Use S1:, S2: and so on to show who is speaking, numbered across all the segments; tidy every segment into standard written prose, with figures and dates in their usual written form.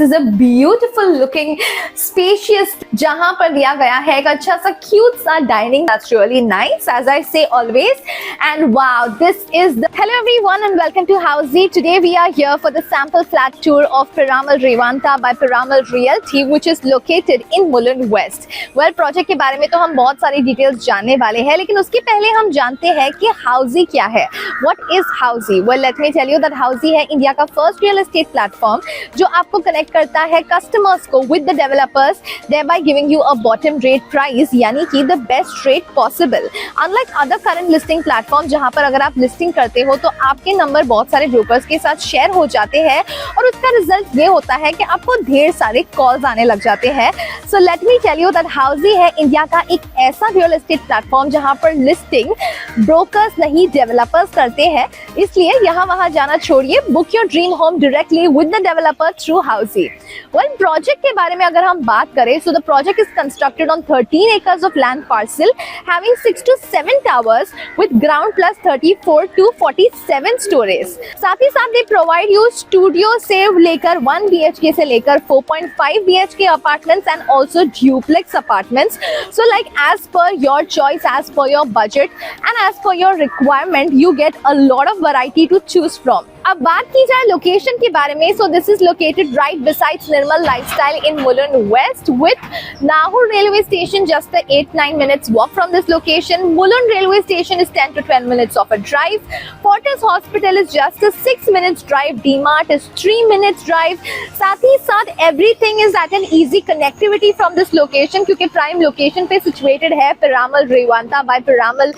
S1: Is a beautiful looking spacious, जहां पर दिया गया है एक अच्छा सा क्यूट सा dining, that's really nice as I say always. And wow, this is the hello everyone and welcome to Housiey. Today we are here for the sample flat tour of Piramal Revanta by Piramal Realty which is located in Mulund West. Well, project के बारे में तो हम बहुत सारी details जानने वाले हैं, लेकिन उसके पहले हम जानते हैं कि हाउसी क्या है. What is Housiey? Well, let me tell you that Housiey है इंडिया का फर्स्ट रियल एस्टेट प्लेटफॉर्म जो आपको कनेक्ट करता है कस्टमर्स को with the developers, thereby giving you a bottom rate price, यानी कि the best rate possible. Unlike other current listing platform जहां पर अगर आप लिस्टिंग करते हो तो आपके नंबर बहुत सारे ब्रोकर्स के साथ शेयर हो जाते हैं और उसका रिजल्ट ये होता है कि आपको ढेर सारे कॉल्स आने लग जाते हैं. So let me tell you that Housiey है इंडिया का एक ऐसा रियल एस्टेट प्लेटफॉर्म जहां पर लिस्टिंग ब्रोकर्स नहीं डेवलपर्स करते हैं, इसलिए यहाँ वहां जाना छोड़िए, book your dream home directly with the developer through Housiey. Well, project के बारे में अगर हम बात करें, so the project is constructed on 13 acres of land parcel having 6 to 7 towers with ground plus 34 to 47 stories. साथ ही साथ दे प्रोवाइड यू स्टूडियो से लेकर 1 BHK से लेकर 4.5 BHK apartments and also duplex apartments. So like as per your choice, as per your budget and as per your requirement, you get a lot of variety to choose from. अब बात की जाए location के बारे में, so this is located right besides Nirmal Lifestyle in Mulund West with Nahur railway station just 8-9 minutes walk from this location. Mulund railway station is 10 to 12 minutes of a drive. Fortis hospital is just a 6 minutes drive. DMart is 3 minutes drive. साथ ही साथ everything is at an easy connectivity from this location क्योंकि prime location पे situated है Piramal Revanta by Piramal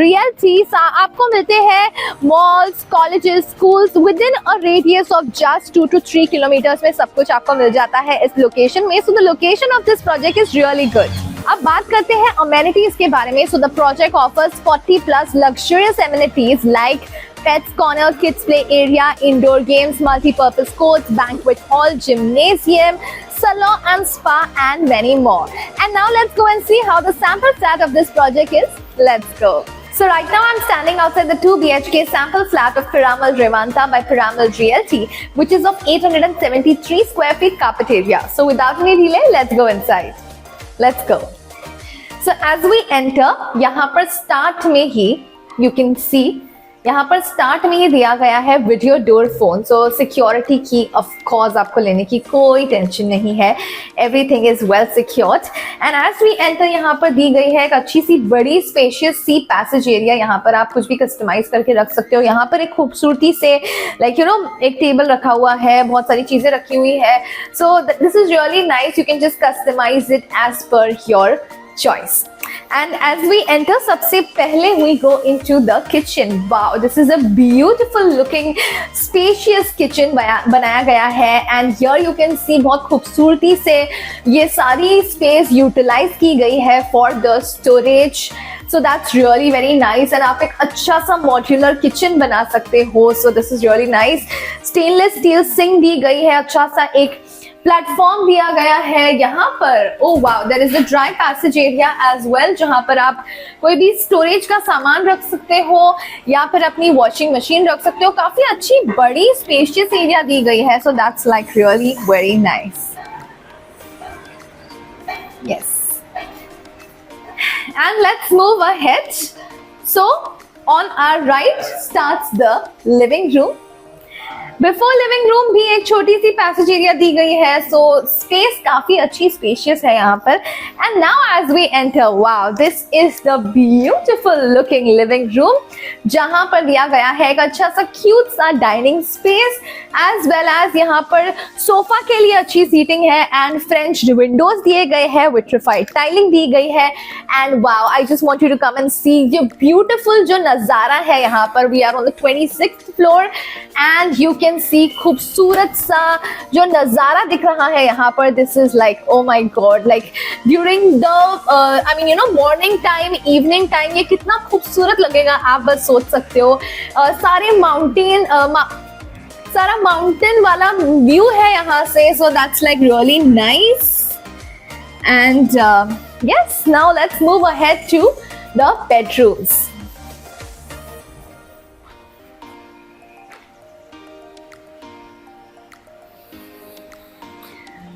S1: Realty. आपको मिलते हैं malls, colleges, schools within a radius of just 2 to 3 kilometers में सब कुछ आपको मिल जाता है इस location में. So the location of this project is really good. अब बात करते हैं अमेनिटीज के बारे में. सो the project offers 40+ luxurious amenities like pets corner, kids play area, indoor games, multipurpose courts, banquet hall, gymnasium, salon and spa and many more. And now let's go and see how the sample flat of this project is. Let's go. So right now I'm standing outside the 2 BHK sample flat of Piramal Revanta by Piramal Realty, which is of 873 square feet carpet area. So without any delay, let's go inside. Let's go. So as we enter, यहाँ पर start में ही you can see, यहाँ पर start में ही दिया गया है video door phone. So security की ऑफ कोर्स आपको लेने की कोई टेंशन नहीं है, everything is well secured. And as we enter, यहाँ पर दी गई है एक अच्छी सी बड़ी स्पेशियस सी पैसेज एरिया. यहाँ पर आप कुछ भी कस्टमाइज करके रख सकते हो. यहाँ पर एक खूबसूरती से लाइक यू नो एक टेबल रखा हुआ है, बहुत सारी चीजें रखी हुई है. So this is really nice, you can just customise it as per your choice. And as we enter, सबसे पहले we go into the kitchen. Wow, this is a beautiful looking spacious kitchen बनाया गया है. And here you can see बहुत खूबसूरती से ये सारी space utilize की गई है for the storage. So that's really very nice. And आप एक अच्छा सा modular kitchen बना सकते हो. So this is really nice. Stainless steel sink दी गई है, अच्छा सा एक प्लेटफॉर्म दिया गया है यहाँ पर. Oh wow, there is a dry passage area as well जहाँ पर आप कोई भी स्टोरेज का सामान रख सकते हो या फिर अपनी वॉशिंग मशीन रख सकते हो. काफी अच्छी बड़ी स्पेशियस एरिया दी गई है. So that's like really very nice. Yes, and let's move ahead. So on our right starts the living room. Before living room भी एक छोटी सी पैसेज एरिया दी गई है. सो स्पेस काफी अच्छी स्पेशियस है यहाँ पर. And now as we enter, wow, this is the beautiful looking living room जहाँ पर दिया गया है एक अच्छा सा क्यूट सा dining space as well as यहाँ पर सोफा के लिए अच्छी सीटिंग है एंड फ्रेंच विंडोज दिए गए हैं, विट्रिफाइड टाइलिंग दी गई है. And wow, I just want you to come and see ये ब्यूटीफुल जो नजारा है यहाँ पर. We are on the 26th floor and you can see खूबसूरत सा जो नजारा दिख रहा है यहाँ पर. This is like oh my God, like during the I mean you know morning time, evening time ये कितना खूबसूरत लगेगा आप बस सोच सकते हो. सारे सारा माउंटेन वाला व्यू है यहाँ से. So that's like really nice. And yes, now let's move ahead to the bedrooms.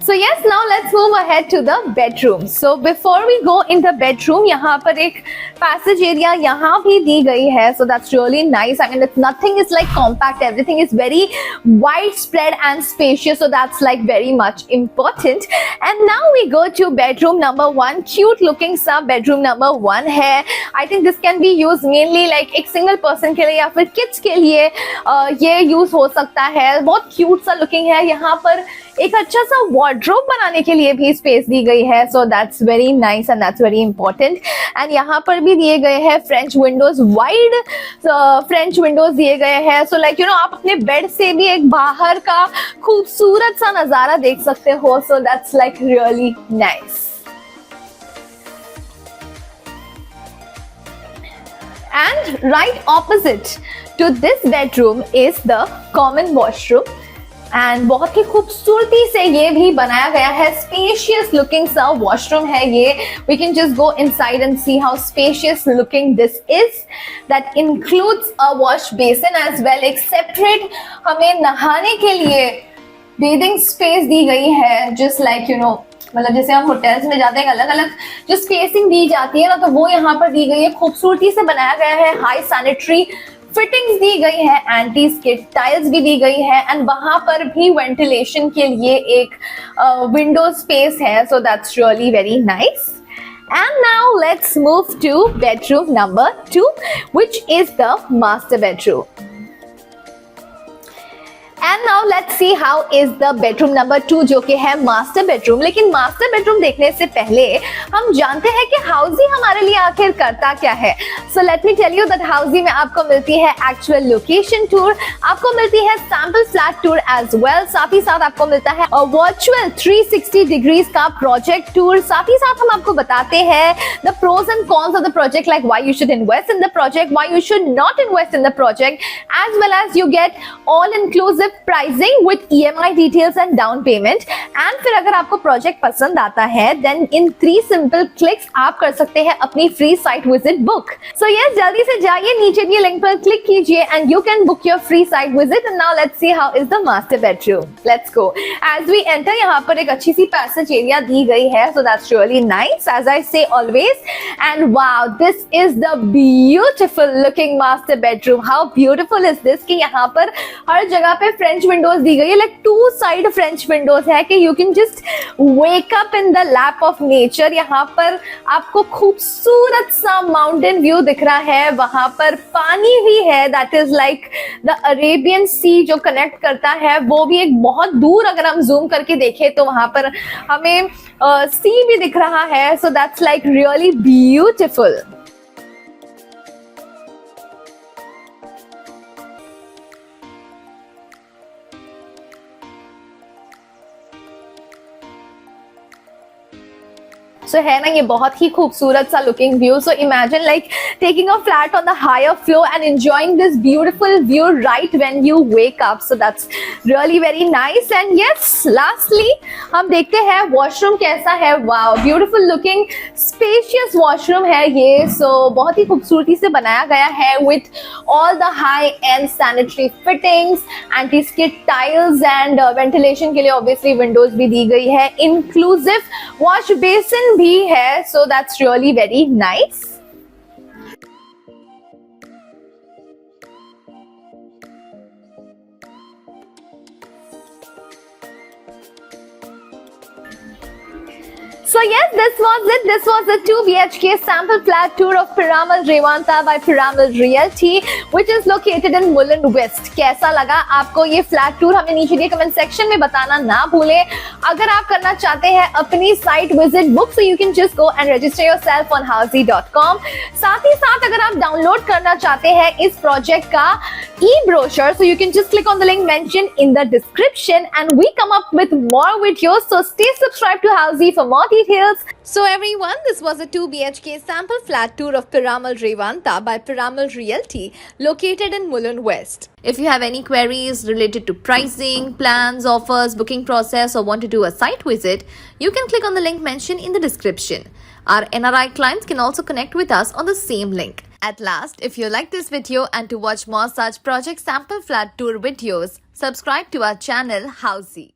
S1: So yes, now let's move ahead to the bedroom. So before we go in the bedroom, यहाँ पर एक passage area यहाँ भी दी गई है. So that's really nice. I mean, nothing is like compact. Everything is very widespread and spacious. So that's like very much important. And now we go to bedroom number 1. Cute looking सा bedroom number 1 है. I think this can be used mainly like एक single person के लिए या फिर kids के लिए ये use हो सकता है. बहुत cute सा looking है. यहाँ पर एक अच्छा सा wardrobe बनाने के लिए भी स्पेस दी गई है. So that's very nice and that's very important. And यहाँ पर भी दिए गए हैं French windows, wide French windows दिए गए हैं. So like आप अपने बेड से भी एक बाहर का खूबसूरत सा नजारा देख सकते हो. So that's like really nice. And right opposite to this bedroom is the common washroom. And बहुत ही खूबसूरती से ये भी बनाया गया है. स्पेशियस लुकिंग सा वॉशरूम है ये. We can just go inside and see how spacious looking this is. That includes a wash basin as well. एक सेपरेट हमें नहाने के लिए बेदिंग स्पेस दी गई है. जस्ट लाइक मतलब जैसे हम होटल्स में जाते हैं अलग अलग जो स्पेसिंग दी जाती है ना, तो वो यहाँ पर दी गई है. खूबसूरती से बनाया गया है. हाई सैनिटरी फिटिंग्स दी गई है. एंटी स्किड टाइल्स भी दी गई है. एंड वहां पर भी वेंटिलेशन के लिए एक विंडो स्पेस है. So that's really very nice. And now let's move to bedroom number 2, which is the master bedroom. And now let's see how is the bedroom number 2, जो कि है master bedroom. लेकिन master bedroom देखने से पहले हम जानते हैं कि हाउसी हमारे लिए आखिर करता क्या है. So let me tell you that हाउसी में आपको मिलती है actual location tour, आपको मिलती है sample flat tour as well. साथ ही साथ आपको मिलता है virtual 360 degrees का project tour. साथ ही साथ हम आपको बताते हैं the pros and cons of the project, like why you should invest in the project, why you should not invest in the project, as well as you get all inclusive pricing with EMI details and down payment. And फिर अगर आपको project पसंद आता है then in 3 simple clicks आप कर सकते हैं अपनी free site visit book. So yes, जल्दी से जाइए, नीचे दिए लिंक पर क्लिक कीजिए and you can book your free site visit. And now let's see how is the master bedroom. Let's go. As we enter, यहाँ पर एक अच्छी सी passage area दी गई है. So that's really nice, as I say always. And wow, this is the beautiful looking master bedroom. How beautiful is this कि यहाँ पर हर जगह पे फ्रेंच विंडोज दी गई है. लाइक 2 साइड फ्रेंच विंडोज है कि you can just wake up in the lap of nature. यहाँ पर आपको खूबसूरत सा माउंटेन व्यू दिख रहा है. वहां पर पानी भी है. That is like the Arabian Sea जो कनेक्ट करता है. वो भी एक बहुत दूर अगर हम जूम करके देखें तो वहां पर हमें सी भी दिख रहा है. So that's like really beautiful. So है ना ये बहुत ही खूबसूरत सा looking view. So imagine like taking a flat on the higher floor and enjoying this beautiful view right when you wake up. So that's really very nice. And yes, lastly हम देखते हैं washroom कैसा है. Wow, beautiful looking spacious washroom है ये. So बहुत ही खूबसूरती से बनाया गया है with all the high end sanitary fittings, anti skid tiles and ventilation के लिए obviously windows भी दी गई है. Inclusive wash basin भी है. So that's really very nice. So yes, this was it. This was the 2 BHK sample flat tour of Piramal Revanta by Piramal Realty, which is located in Mulund West. कैसा लगा आपको ये flat tour? हमें नीचे दिए comment section में बताना ना भूलें. अगर आप करना चाहते हैं अपनी site visit book, so you can just go and register yourself on housey.com. साथ ही साथ अगर आप डाउनलोड करना चाहते हैं इस प्रोजेक्ट का e-brochure, so you can just click on the link mentioned in the description, and we come up with more videos. So stay subscribed to Housey for more details. So everyone, this was a 2 BHK sample flat tour of Piramal Revanta by Piramal Realty, located in Mulund West. If you have any queries related to pricing, plans, offers, booking process, or want to do a site visit, you can click on the link mentioned in the description. Our NRI clients can also connect with us on the same link. At last, if you like this video and to watch more such project sample flat tour videos, subscribe to our channel Housey.